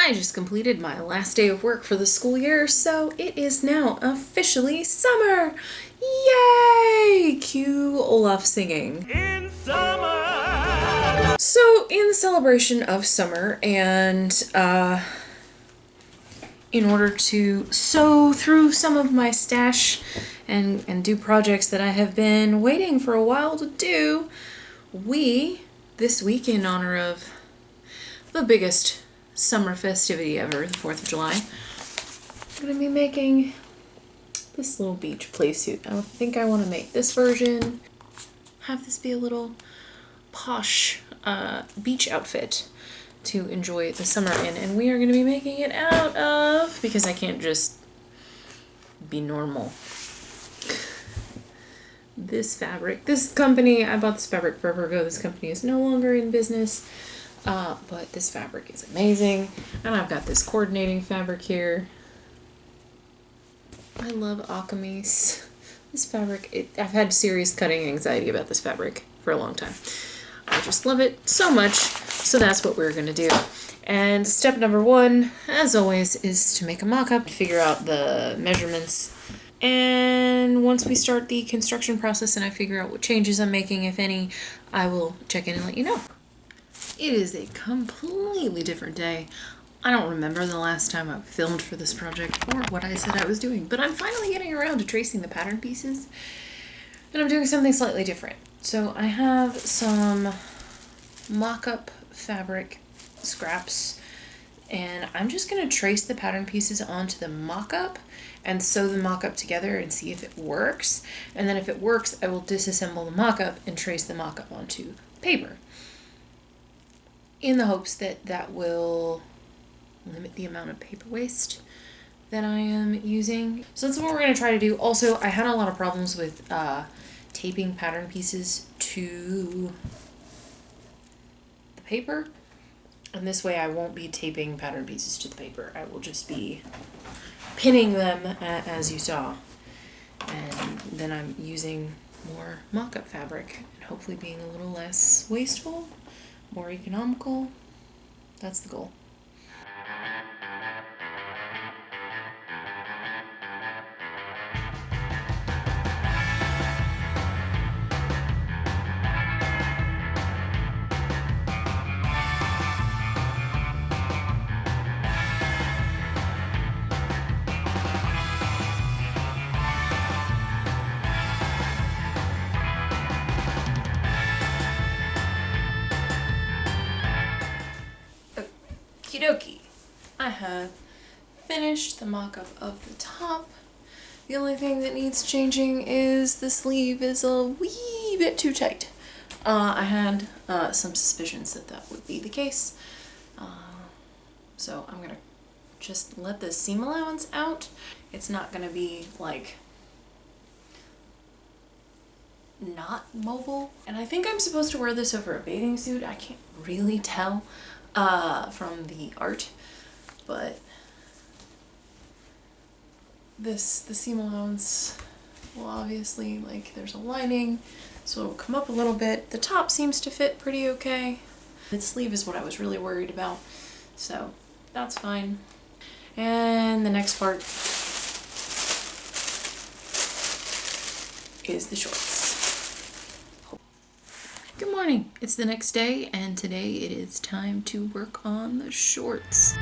I just completed my last day of work for the school year, so it is now officially summer! Yay! Cue Olaf singing. In summer! So, in the celebration of summer, and in order to sow through some of my stash and do projects that I have been waiting for a while to do, this week in honor of the biggest summer festivity ever, the 4th of July, I'm going to be making this little beach playsuit. I think I want to make this version, have this be a little posh beach outfit to enjoy the summer in, and we are going to be making it out of, because I can't just be normal, this fabric. This company, I bought this fabric forever ago. This company is no longer in business. But this fabric is amazing, and I've got this coordinating fabric here. I love Akamis. This fabric, I've had serious cutting anxiety about this fabric for a long time. I just love it so much, so that's what we're gonna do. And step number 1, as always, is to make a mock-up, figure out the measurements, and once we start the construction process and I figure out what changes I'm making, if any, I will check in and let you know. It is a completely different day. I don't remember the last time I filmed for this project or what I said I was doing, but I'm finally getting around to tracing the pattern pieces, and I'm doing something slightly different. So I have some mock-up fabric scraps, and I'm just going to trace the pattern pieces onto the mock-up and sew the mock-up together and see if it works. And then if it works, I will disassemble the mock-up and trace the mock-up onto paper, in the hopes that that will limit the amount of paper waste that I am using. So that's what we're going to try to do. Also, I had a lot of problems with taping pattern pieces to the paper, and this way I won't be taping pattern pieces to the paper. I will just be pinning them as you saw, and then I'm using more mock-up fabric and hopefully being a little less wasteful, more economical. That's the goal. Okie dokie. I have finished the mock-up of the top. The only thing that needs changing is the sleeve is a wee bit too tight. I had some suspicions that that would be the case. So I'm gonna just let the seam allowance out. It's not gonna be like not mobile. And I think I'm supposed to wear this over a bathing suit. I can't really tell from the art, but the seam allowance will obviously, like, there's a lining, so it'll come up a little bit. The top seems to fit pretty okay. The sleeve is what I was really worried about, so that's fine. And the next part is the shorts. Good morning, it's the next day, and today it is time to work on the shorts.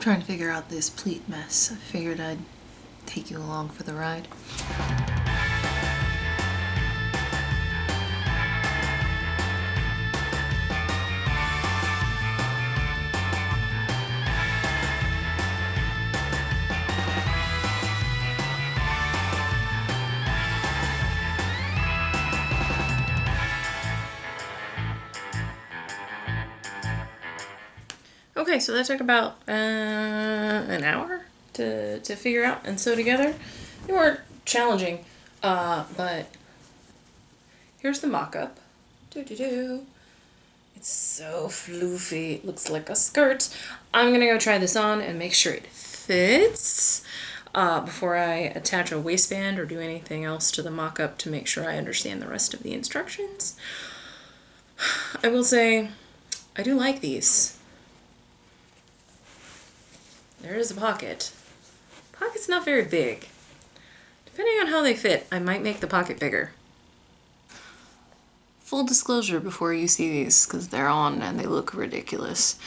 Trying to figure out this pleat mess. I figured I'd take you along for the ride. Okay, so that took about an hour to figure out and sew together. They weren't challenging, but here's the mock-up. Doo-doo-doo. It's so floofy. It looks like a skirt. I'm gonna go try this on and make sure it fits before I attach a waistband or do anything else to the mock-up to make sure I understand the rest of the instructions. I will say, I do like these. There is a pocket. Pocket's not very big. Depending on how they fit, I might make the pocket bigger. Full disclosure before you see these, because they're on and they look ridiculous.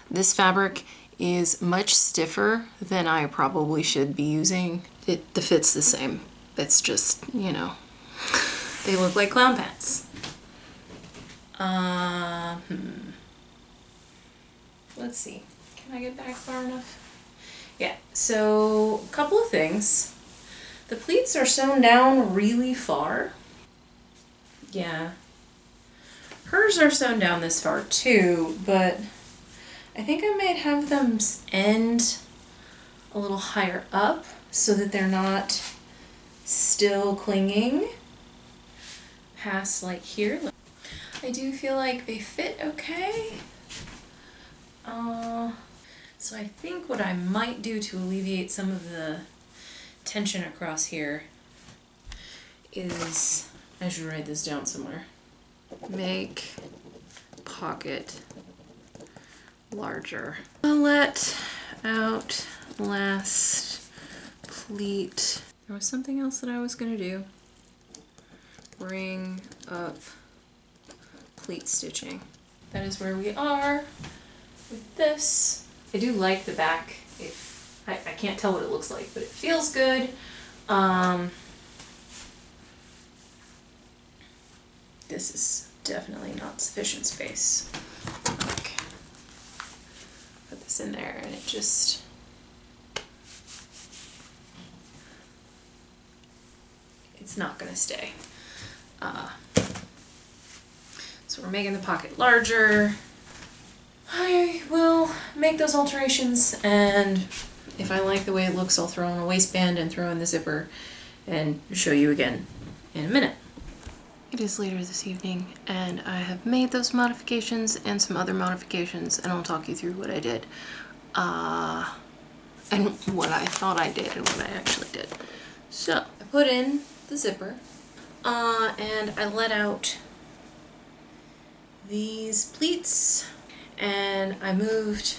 This fabric is much stiffer than I probably should be using. The fit's the same. It's just, you know, they look like clown pants. Let's see. Can I get back far enough? Yeah, so a couple of things. The pleats are sewn down really far. Yeah. Hers are sewn down this far too, but I think I might have them end a little higher up so that they're not still clinging past like here. I do feel like they fit okay. So I think what I might do to alleviate some of the tension across here is, I should write this down somewhere, make pocket larger. I'll let out last pleat. There was something else that I was gonna do. Bring up pleat stitching. That is where we are with this. I do like the back. I can't tell what it looks like, but it feels good. This is definitely not sufficient space. Okay. Put this in there and it just, it's not gonna stay. So we're making the pocket larger. I will make those alterations, and if I like the way it looks, I'll throw in a waistband and throw in the zipper and show you again in a minute. It is later this evening, and I have made those modifications and some other modifications, and I'll talk you through what I did. And what I thought I did and what I actually did. So, I put in the zipper, and I let out these pleats, and I moved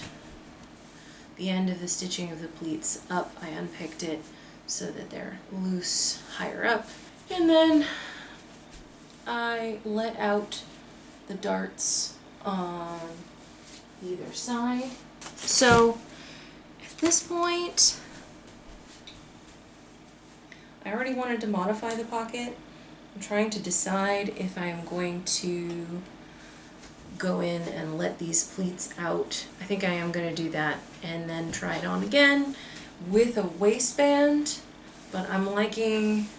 the end of the stitching of the pleats up. I unpicked it so that they're loose higher up. And then I let out the darts on either side. So at this point, I already wanted to modify the pocket. I'm trying to decide if I'm going to go in and let these pleats out. I think I am going to do that and then try it on again with a waistband, but I'm liking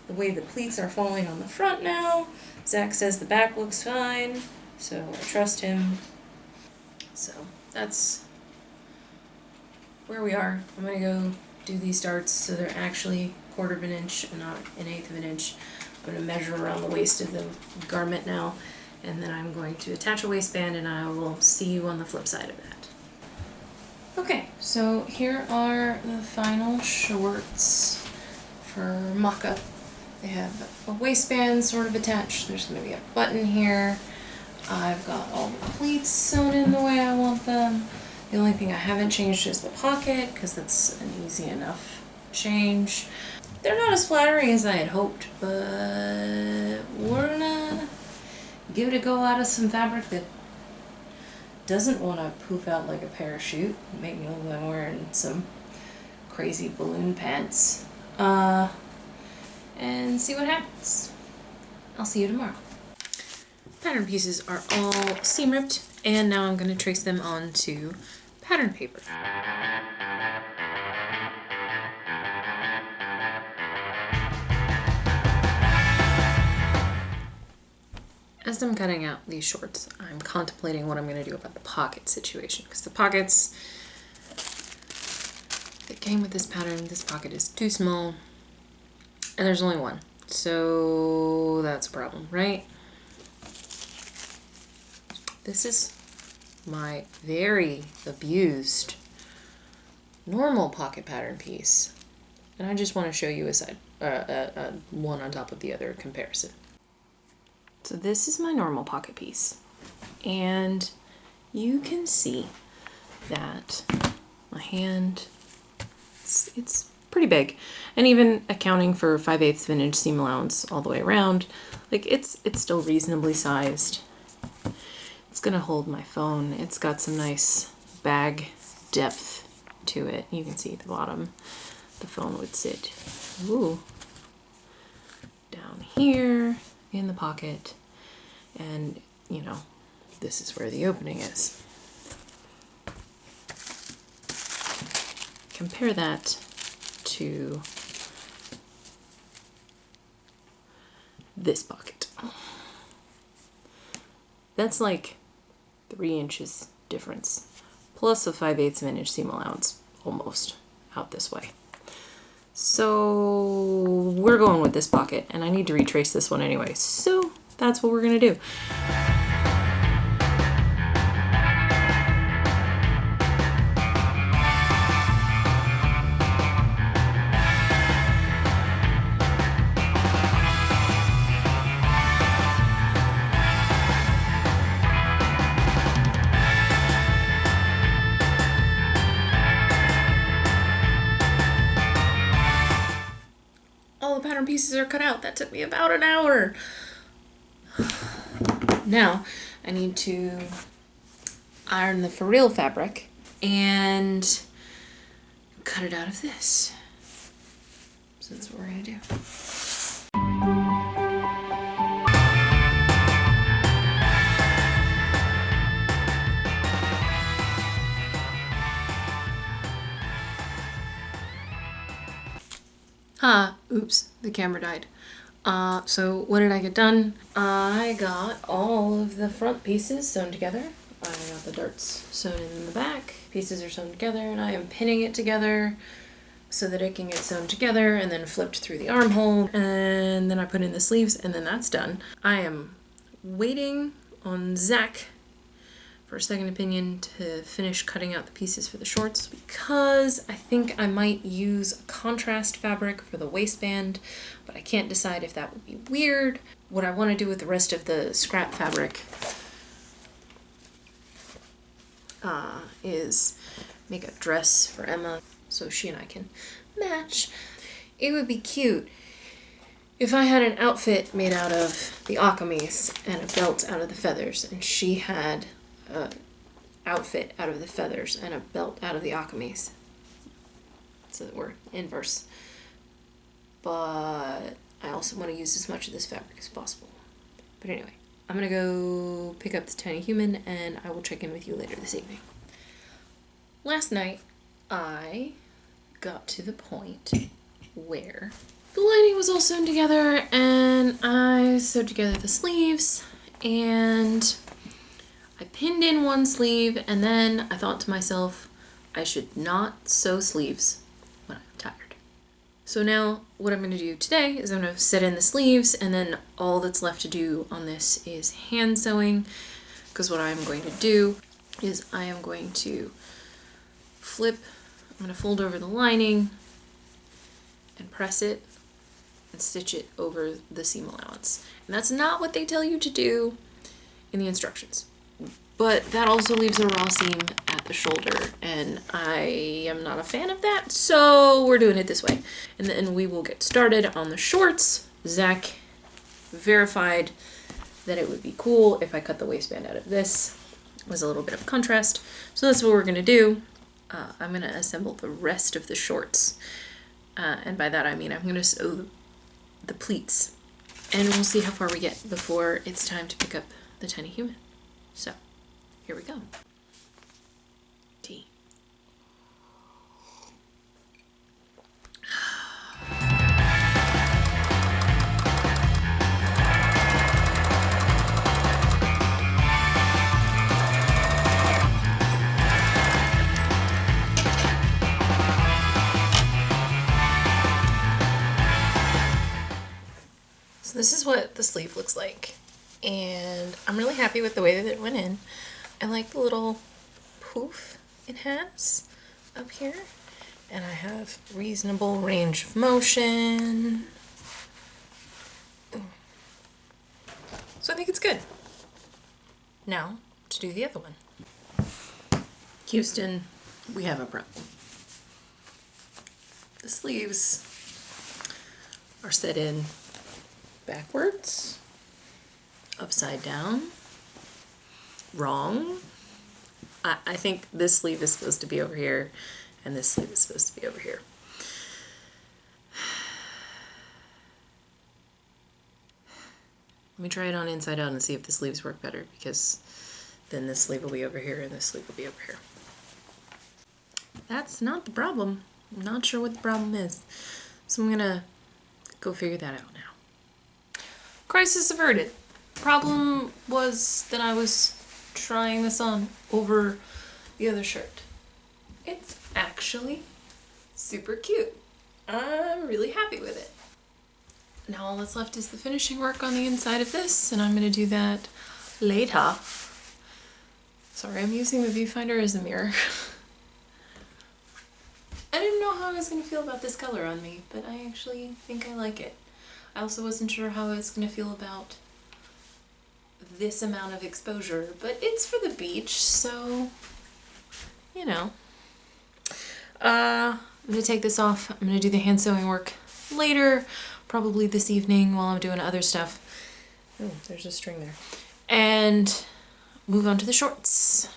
the way the pleats are falling on the front now. Zach says the back looks fine, so I trust him. So that's where we are. I'm going to go do these darts so they're actually 1/4 of an inch and not 1/8 of an inch. I'm going to measure around the waist of the garment now, and then I'm going to attach a waistband, and I will see you on the flip side of that. Okay, so here are the final shorts for mock-up. They have a waistband sort of attached. There's going to be a button here. I've got all the pleats sewn in the way I want them. The only thing I haven't changed is the pocket, because that's an easy enough change. They're not as flattering as I had hoped, but we're gonna give it a go out of some fabric that doesn't want to poof out like a parachute, make me look like I'm wearing some crazy balloon pants, and see what happens. I'll see you tomorrow. Pattern pieces are all seam ripped, and now I'm going to trace them onto pattern paper. as I'm cutting out these shorts, I'm contemplating what I'm going to do about the pocket situation, because the pockets that came with this pattern, this pocket is too small, and there's only one. So that's a problem, right? This is my very abused normal pocket pattern piece. And I just want to show you a side, one on top of the other comparison. So this is my normal pocket piece. And you can see that my hand, it's pretty big. And even accounting for 5/8 vintage seam allowance all the way around, like it's still reasonably sized. It's gonna hold my phone. It's got some nice bag depth to it. You can see at the bottom, the phone would sit down here in the pocket. And, you know, this is where the opening is. Compare that to this pocket. That's like 3 inches difference, plus a 5/8 vintage seam allowance, almost out this way. So we're going with this pocket, and I need to retrace this one anyway. So that's what we're gonna do. All the pattern pieces are cut out. That took me about an hour. Now I need to iron the for real fabric and cut it out of this. So that's what we're gonna do. Oops, the camera died. So what did I get done? I got all of the front pieces sewn together. I got the darts sewn in the back. Pieces are sewn together, and I am pinning it together so that it can get sewn together and then flipped through the armhole. And then I put in the sleeves, and then that's done. I am waiting on Zach for a second opinion to finish cutting out the pieces for the shorts, because I think I might use a contrast fabric for the waistband, but I can't decide if that would be weird. What I want to do with the rest of the scrap fabric is make a dress for Emma so she and I can match. It would be cute if I had an outfit made out of the akamis and a belt out of the feathers, and she had a outfit out of the feathers and a belt out of the akamis, so that we're inverse. But I also want to use as much of this fabric as possible. But anyway, I'm gonna go pick up this tiny human, and I will check in with you later this evening. Last night I got to the point where the lining was all sewn together, and I sewed together the sleeves, and I pinned in one sleeve, and then I thought to myself, I should not sew sleeves when I'm tired. So now what I'm going to do today is I'm going to set in the sleeves, and then all that's left to do on this is hand sewing, because what I'm going to do is I am going to I'm going to fold over the lining and press it and stitch it over the seam allowance. And that's not what they tell you to do in the instructions. But that also leaves a raw seam at the shoulder, and I am not a fan of that, so we're doing it this way. And then we will get started on the shorts. Zach verified that it would be cool if I cut the waistband out of this. It was a little bit of contrast. So that's what we're gonna do. I'm gonna assemble the rest of the shorts. And by that I mean I'm gonna sew the pleats. And we'll see how far we get before it's time to pick up the tiny human. So, here we go. Tea. this is what the sleeve looks like. And I'm really happy with the way that it went in. I like the little poof it has up here. And I have reasonable range of motion. So I think it's good. Now, to do the other one. Houston, we have a problem. The sleeves are set in backwards, upside down, wrong. I think this sleeve is supposed to be over here, and this sleeve is supposed to be over here. Let me try it on inside out and see if the sleeves work better, because then this sleeve will be over here and this sleeve will be over here. That's not the problem. I'm not sure what the problem is. So I'm gonna go figure that out now. Crisis averted. Problem was that I was trying this on over the other shirt. It's actually super cute. I'm really happy with it. Now all that's left is the finishing work on the inside of this, and I'm gonna do that later. Sorry, I'm using the viewfinder as a mirror. I didn't know how I was gonna feel about this color on me, but I actually think I like it. I also wasn't sure how I was gonna feel about this amount of exposure, but it's for the beach, so, you know. I'm gonna take this off. I'm gonna do the hand sewing work later, probably this evening while I'm doing other stuff. Oh, there's a string there. And move on to the shorts.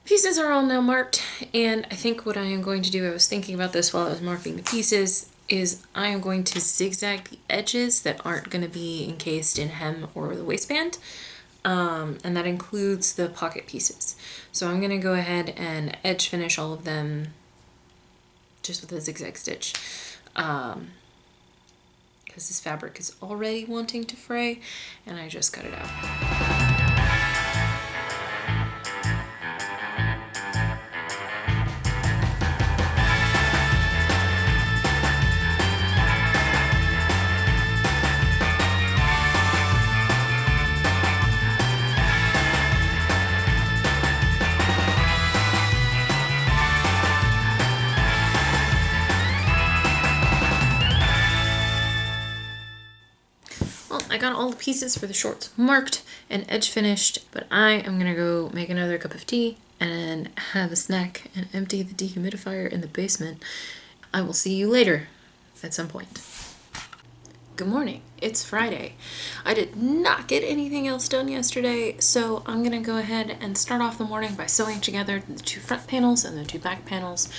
Pieces are all now marked, and I think what I am going to do, I was thinking about this while I was marking the pieces, is I am going to zigzag the edges that aren't going to be encased in hem or the waistband, and that includes the pocket pieces. So I'm going to go ahead and edge finish all of them just with a zigzag stitch, because this fabric is already wanting to fray, and I just cut it out. I got all the pieces for the shorts marked and edge finished, but I am gonna go make another cup of tea and have a snack and empty the dehumidifier in the basement. I will see you later at some point. Good morning, it's Friday. I did not get anything else done yesterday, so I'm gonna go ahead and start off the morning by sewing together the 2 front panels and the 2 back panels,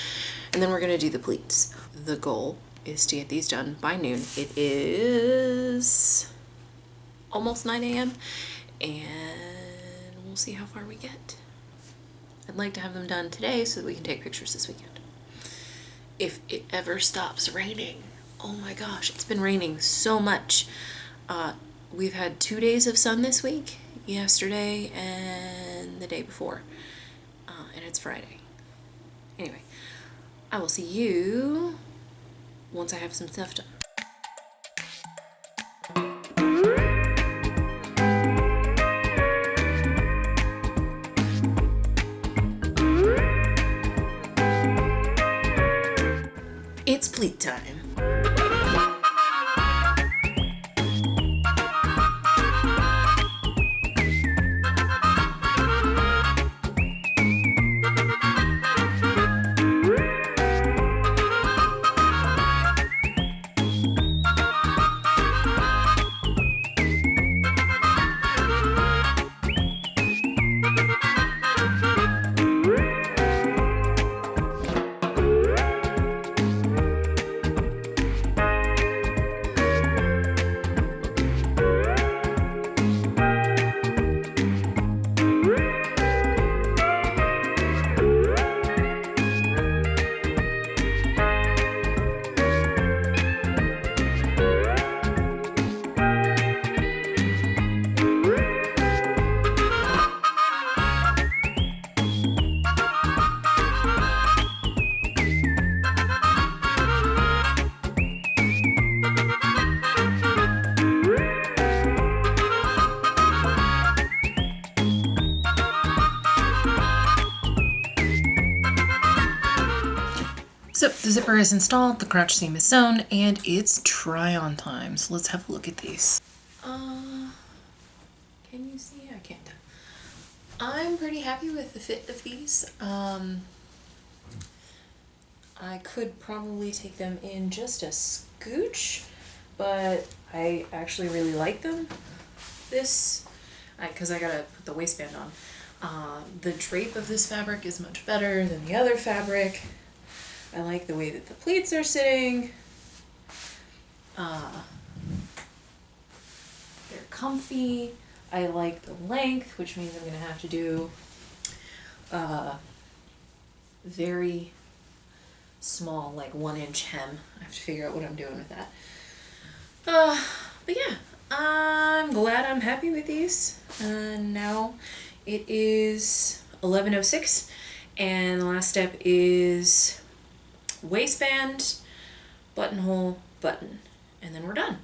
and then we're gonna do the pleats. The goal is to get these done by noon. It is almost 9 a.m. and we'll see how far we get. I'd like to have them done today so that we can take pictures this weekend. If it ever stops raining. Oh my gosh, it's been raining so much. We've had 2 days of sun this week, yesterday and the day before, and it's Friday. Anyway, I will see you once I have some stuff done. It's pleat time. The zipper is installed, the crotch seam is sewn, and it's try-on time. So let's have a look at these. Can you see? I can't. I'm pretty happy with the fit of these. I could probably take them in just a scooch, but I actually really like them. This, because I gotta put the waistband on. The drape of this fabric is much better than the other fabric. I like the way that the pleats are sitting. They're comfy. I like the length, which means I'm gonna have to do very small, like 1-inch hem. I have to figure out what I'm doing with that. But yeah, I'm glad I'm happy with these. Now it is 11:06, and the last step is waistband, buttonhole, button, and then we're done.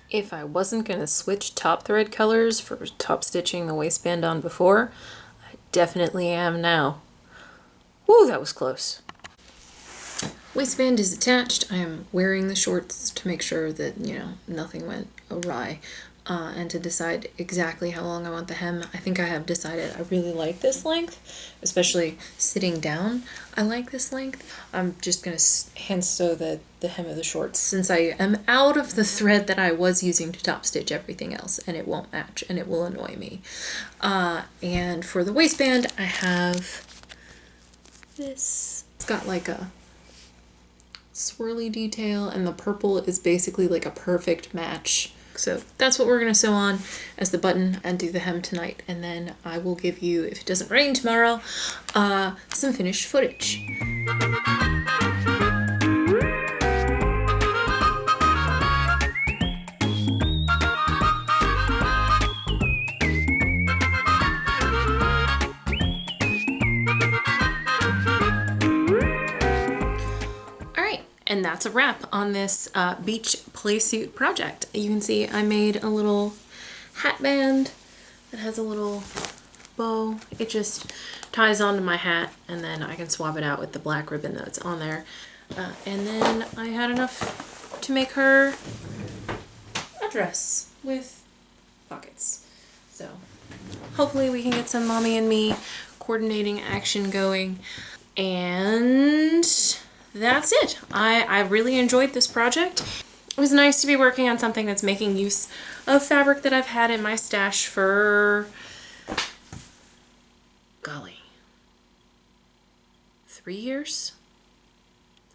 If I wasn't going to switch top thread colors for top stitching the waistband on before, I definitely am now. Woo, that was close. Waistband is attached. I am wearing the shorts to make sure that, nothing went awry. And to decide exactly how long I want the hem. I think I have decided I really like this length, especially sitting down. I like this length. I'm just going to hand sew the hem of the shorts, since I am out of the thread that I was using to top stitch everything else, and it won't match and it will annoy me. And for the waistband, I have this. It's got like a swirly detail, and the purple is basically like a perfect match. So that's what we're going to sew on as the button and do the hem tonight. And then I will give you, if it doesn't rain tomorrow, some finished footage. And that's a wrap on this beach playsuit project. You can see I made a little hat band that has a little bow. It just ties onto my hat, and then I can swap it out with the black ribbon that's on there. And then I had enough to make her a dress with pockets. So hopefully we can get some mommy and me coordinating action going. And that's it. I really enjoyed this project. It was nice to be working on something that's making use of fabric that I've had in my stash for, golly, 3 years?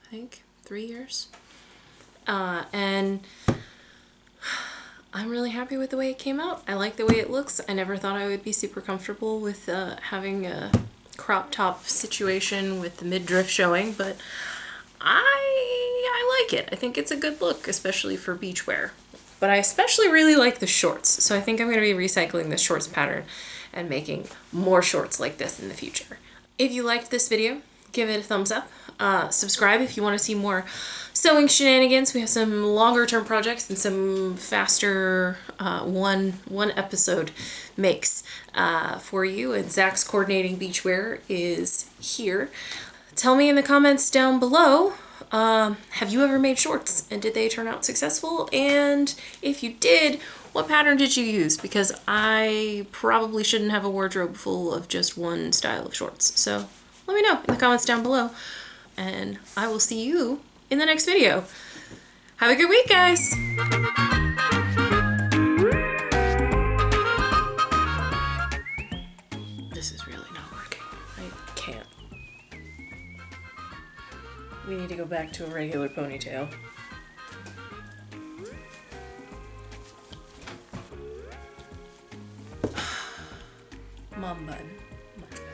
I think 3 years. And I'm really happy with the way it came out. I like the way it looks. I never thought I would be super comfortable with having a crop top situation with the midriff showing, but I like it. I think it's a good look, especially for beach wear. But I especially really like the shorts, so I think I'm going to be recycling the shorts pattern and making more shorts like this in the future. If you liked this video, give it a thumbs up. Subscribe if you want to see more sewing shenanigans. We have some longer term projects and some faster one episode makes for you. And Zach's Coordinating Beachwear is here. Tell me in the comments down below have you ever made shorts and did they turn out successful? And if you did, what pattern did you use? Because I probably shouldn't have a wardrobe full of just one style of shorts. So let me know in the comments down below. And I will see you in the next video. Have a good week, guys! This is really not working. I can't. We need to go back to a regular ponytail. Mom bun. Much better.